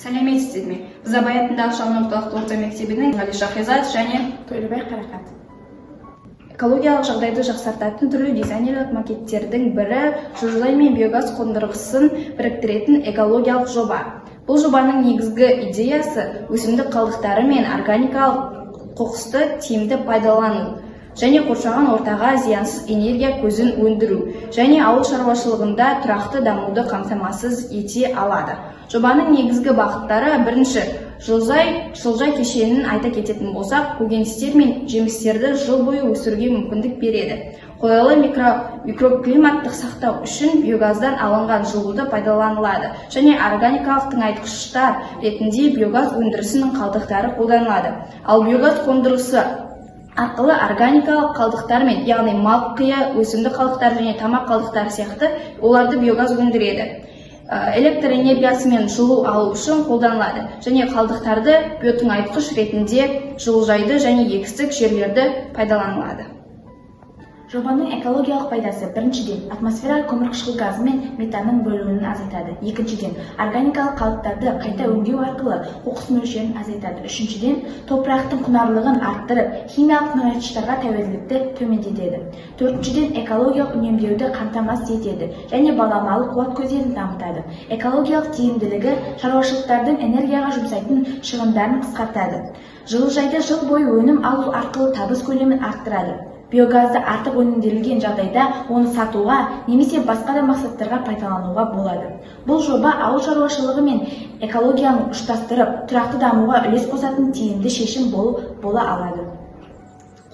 Сәлеметсіздер ме? Біз Абай атындағы шағын орталықты орта мектебінің Ғали Шахизат және Тойлыбай Қарақат. Экологиялық жағдайды жақсартатын түрлі дизайнерлік макеттердің бірі жылыжай мен биогаз қондырғысын біріктіретін экологиялық жоба. Бұл жобаның негізгі идеясы өсімдік қалдықтары мен органикалық қоқысты тиімді пайдалану және қоршаған ортаға зиянсыз энергия көзін өндіру және ауыл шаруашылығында тұрақты дамуды қамтамасыз ете алады. Жобаның негізгі бағыттары: бірінші, жылыжай кешенін айта кететін болсақ, көкөністер мен жемістерді жыл бойы өсіруге мүмкіндік береді. Қолайлы микроклиматтық сақтау үшін биогаздан алынған жылуды пайдаланылады және органикалық тыңайтқыштар ретінде биогаз өндірісінің қалдықтары қолданылады. Ал биогаз қондырғысы арқылы органикалық қалдықтар мен, яғни мал қия, өсімдік қалдықтары және тамақ қалдықтары сияқты оларды биогаз өндіреді. Электр энергиясы мен жылу алу үшін қолданылады және қалдықтарды биотыңайтқыш ретінде жылыжайды және егістік жерлерді пайдаланылады. Жобаның экологиялық пайдасы: біріншіден, атмосфераға көмірқышқыл газы мен метанның бөлінуін азайтады. Екіншіден, органикалық қалдықтарды қайта өңдеу арқылы қоқыс мөлшерін азайтады. Үшіншіден, топырақтың құнарлылығын арттырып, химиялық тыңайтқыштарға тәуелділікті төмендетеді. Төртіншіден, экологиялық үнемдеуді қамтамасыз етеді және баламалы қуат көздерін дамытады. Экологиялық тиімділігі шаруашылықтардың энергияға жұмсайтын шығындарын қысқартады. Жылыжайды жыл бойы өнім алу арқылы табыс көлемін арттырады. Биогазды артық өнімделген жағдайда оны сатуға немесе басқа да мақсаттарға пайдалануға болады. Бұл жоба ауыл шаруашылығы мен экологияны ұштастырып, тұрақты дамуға үлес қосатын тиімді шешім бола алады.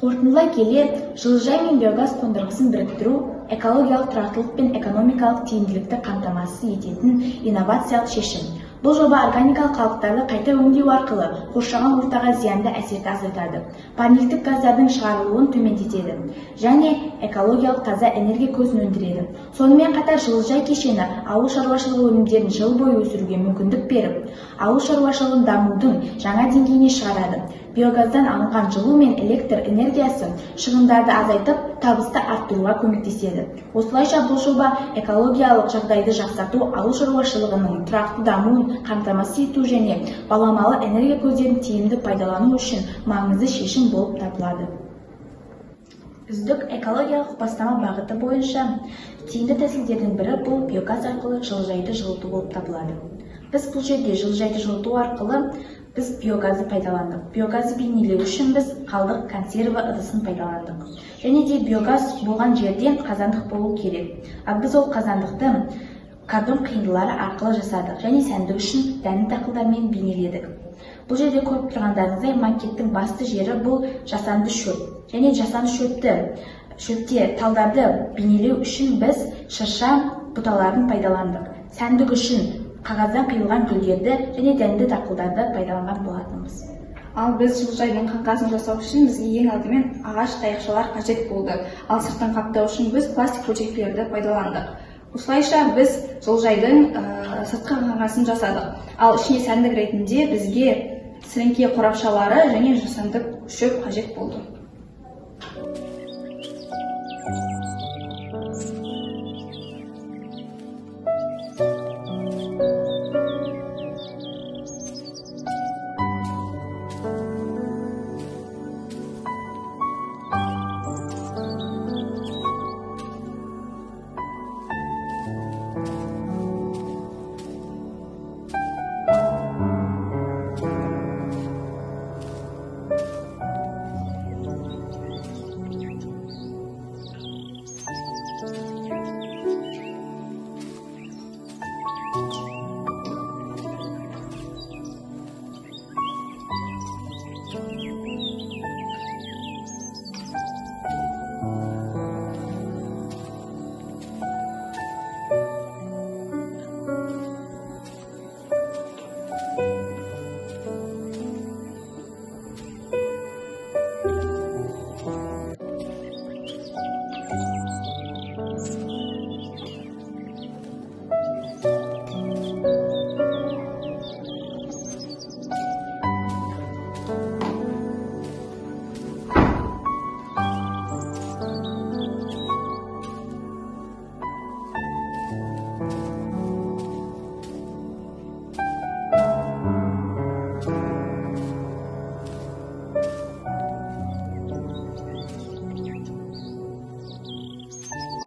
Қорытындылай келе, жылыжай мен биогаз қондырғысын біріктіру экологиялық тұрақтылық пен экономикалық тиімділікті қамтамасыз ететін инновациялық шешім. Бұл жоба органикалық қалдықтарды қайта өңдеу арқылы қоршаған ортаға зиянды әсерді азайтады, парниктік газдардың шығарылуын төмендетеді және экологиялық таза энергия көзін өндіреді. Сонымен қатар жылыжай кешені ауыл шаруашылығы өнімдерін жыл бойы өсіруге мүмкіндік беріп, ауыл шаруашылығын дамудың жаңа деңгейіне шығарады. Биогаздан алынған жылу мен электр энергиясы шығындарды азайтып, табысты арттыруға көмектеседі. Осылайша бұл жоба экологиялық жағдайды жақсарту, ауыл шаруашылығының тұрақты дамуын қамтамасыз ету және баламалы энергия көздерін тиімді пайдалану үшін маңызды шешім болып табылады. Үздік экологиялық бастама бағыты бойынша тиімді тәсілдердің бірі бұл биогаз арқылы жылыжайды жылыту болып табылады. Біз бұл жерде жылыжайды жылыту арқылы біз биогазды пайдаландық. Биогазды бейнелеу үшін біз қалдық консерва ыдысын пайдаландық. Және де биогаз болған жерден қазандық болу керек. Біз ол қазандықты картон қиындылары арқылы жасадық және сәндік үшін дәнді дақылдармен бейнеледік. Бұл жерде көріп тұрғандарыңыздай макеттің басты жері бұл жасанды шөп. Және жасанды шөпте талдарды бейнелеу үшін біз шырша бұталарын пайдаландық. Сәндік үшін қағаздан қиылған гүлдерді және дәнді дақылдарды пайдаланған болатынбыз. Ал біз жылыжайдың қаңқасын жасау үшін бізге ең алдымен ағаш таяқшалар қажет болды. Ал сыртын қаптау үшін біз пластик бөлшектерді пайдаландық. Осылайша біз жылыжайдың сыртқы қаңқасын жасадық. Ал ішіне сәндік ретінде бізге сіріңке қорапшалары және жасанды шөп қажет болды.